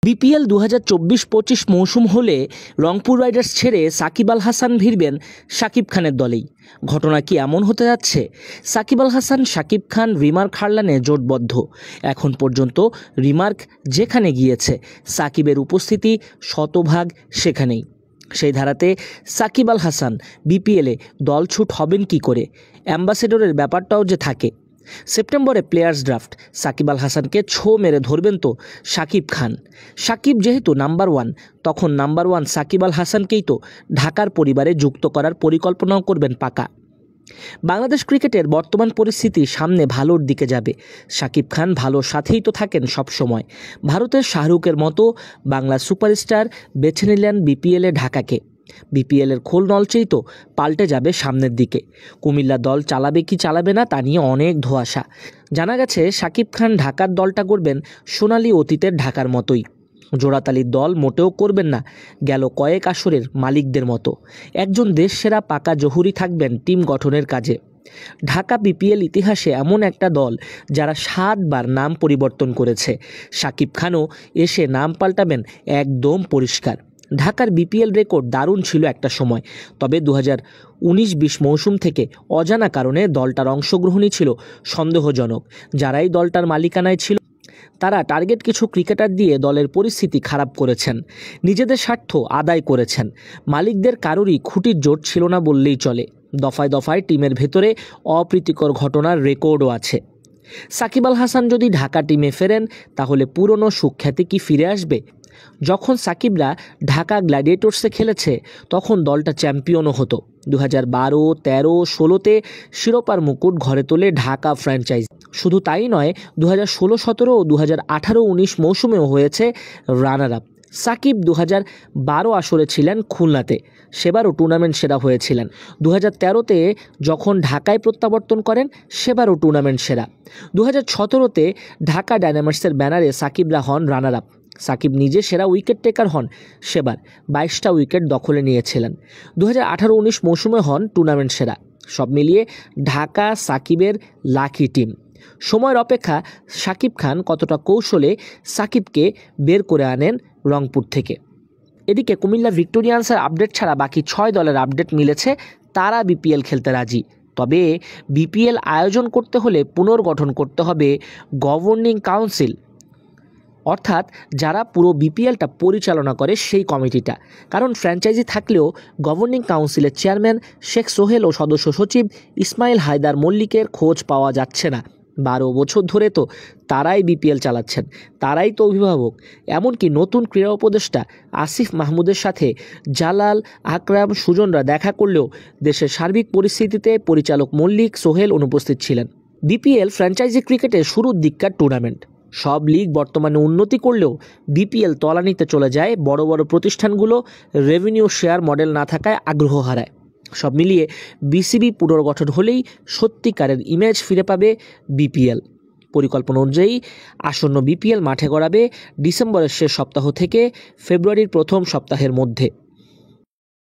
BPL 2024-25 মৌসুম হলে Rangpur Riders ছেড়ে সাকিব আল হাসান ভিড়বেন শাকিব খানের দলেই। ঘটনা কি এমন হতে যাচ্ছে? সাকিব আল হাসান, শাকিব খান, রিমার্ক হারলানে জোটবদ্ধ। এখন পর্যন্ত রিমার্ক যেখানে গিয়েছে সাকিবের উপস্থিতি শতভাগ সেখানেই। সেই ধারাতে সাকিব আল হাসান বিপিএলে দলছুট হবেন কি করে? অ্যাম্বাসেডরের ব্যাপারটাও যে থাকে। সেপ্টেম্বরে প্লেয়ার্স ড্রাফট, সাকিব আল হাসানকে ছো মেরে ধরবেন তো শাকিব খান। সাকিব যেহেতু নাম্বার ওয়ান, তখন নাম্বার ওয়ান সাকিব আল হাসানকেই তো ঢাকার পরিবারে যুক্ত করার পরিকল্পনাও করবেন পাকা। বাংলাদেশ ক্রিকেটের বর্তমান পরিস্থিতি সামনে ভালোর দিকে যাবে। শাকিব খান ভালোর সাথেই তো থাকেন সবসময়। ভারতের শাহরুখের মতো বাংলা সুপারস্টার বেছে নিলেন বিপিএলে ঢাকাকে। বিপিএলের খোল নলচেই তো পাল্টে যাবে সামনের দিকে। কুমিল্লা দল চালাবে কি চালাবে না তা নিয়ে অনেক ধোঁয়াশা। জানা গেছে শাকিব খান ঢাকার দলটা করবেন সোনালী অতীতের ঢাকার মতোই। জোড়াতালির দল মোটেও করবেন না গেল কয়েক আসরের মালিকদের মতো। একজন দেশসেরা পাকা জহুরি থাকবেন টিম গঠনের কাজে। ঢাকা বিপিএল ইতিহাসে এমন একটা দল যারা 7 বার নাম পরিবর্তন করেছে। শাকিব খানও এসে নাম পাল্টাবেন একদম পরিষ্কার। ঢাকার বিপিএল রেকর্ড দারুণ ছিল একটা সময়, তবে 2019-20 মৌসুম থেকে অজানা কারণে দলটার অংশগ্রহণই ছিল সন্দেহজনক। যারাই দলটার মালিকানায় ছিল তারা টার্গেট কিছু ক্রিকেটার দিয়ে দলের পরিস্থিতি খারাপ করেছেন, নিজেদের স্বার্থ আদায় করেছেন। মালিকদের কারোরই খুঁটির জোট ছিল না বললেই চলে। দফায় দফায় টিমের ভেতরে অপ্রীতিকর ঘটনার রেকর্ডও আছে। সাকিব আল হাসান যদি ঢাকা টিমে ফেরেন তাহলে পুরনো সুখ্যাতি কি ফিরে আসবে? যখন সাকিবরা ঢাকা গ্ল্যাডিয়েটর্সে খেলেছে তখন দলটা চ্যাম্পিয়নও হতো। 2012, 13, 16তে শিরোপার মুকুট ঘরে তোলে ঢাকা ফ্র্যাঞ্চাইজ। শুধু তাই নয়, 2016, 17 ও 2018, 19 মৌসুমেও হয়েছে রানার আপ। সাকিব 2012 আসরে ছিলেন খুলনাতে, সেবারও টুর্নামেন্ট সেরা হয়েছিলেন। 2013তে যখন ঢাকায় প্রত্যাবর্তন করেন সেবারও টুর্নামেন্ট সেরা। 2017তে ঢাকা ডায়নামাইটসের ব্যানারে সাকিবরা হন রানার আপ। সাকিব নিজে সেরা উইকেট টেকার হন সেবার, 22টা উইকেট দখলে নিয়েছিলেন। 2018-19 মৌসুমে হন টুর্নামেন্ট সেরা। সব মিলিয়ে ঢাকা সাকিবের লাকি টিম। সময়ের অপেক্ষা শাকিব খান কতটা কৌশলে সাকিবকে বের করে আনেন রংপুর থেকে। এদিকে কুমিল্লা ভিক্টোরিয়ান্সের আপডেট ছাড়া বাকি 6 দলের আপডেট মিলেছে তারা বিপিএল খেলতে রাজি। তবে বিপিএল আয়োজন করতে হলে পুনর্গঠন করতে হবে গভর্নিং কাউন্সিল, অর্থাৎ যারা পুরো বিপিএলটা পরিচালনা করে সেই কমিটিটা। কারণ ফ্র্যাঞ্চাইজি থাকলেও গভর্নিং কাউন্সিলের চেয়ারম্যান শেখ সোহেল ও সদস্য সচিব ইসমাইল হায়দার মল্লিকের খোঁজ পাওয়া যাচ্ছে না। 12 বছর ধরে তো তারাই বিপিএল চালাচ্ছেন, তারাই তো অভিভাবক। এমনকি নতুন ক্রীড়া উপদেষ্টা আসিফ মাহমুদের সাথে জালাল, আকরাম, সুজনরা দেখা করলেও দেশের সার্বিক পরিস্থিতিতে পরিচালক মল্লিক, সোহেল অনুপস্থিত ছিলেন। বিপিএল ফ্র্যাঞ্চাইজি ক্রিকেটের শুরুর দিককার টুর্নামেন্ট। সব লিগ বর্তমানে উন্নতি করলেও বিপিএল তলানিতে চলে যায়। বড় বড় প্রতিষ্ঠানগুলো রেভিনিউ শেয়ার মডেল না থাকায় আগ্রহ হারায়। সব মিলিয়ে বিসিবি পুনর্গঠন হলেই সত্যিকারের ইমেজ ফিরে পাবে বিপিএল। পরিকল্পনা অনুযায়ী আসন্ন বিপিএল মাঠে গড়াবে ডিসেম্বরের শেষ সপ্তাহ থেকে ফেব্রুয়ারির প্রথম সপ্তাহের মধ্যে।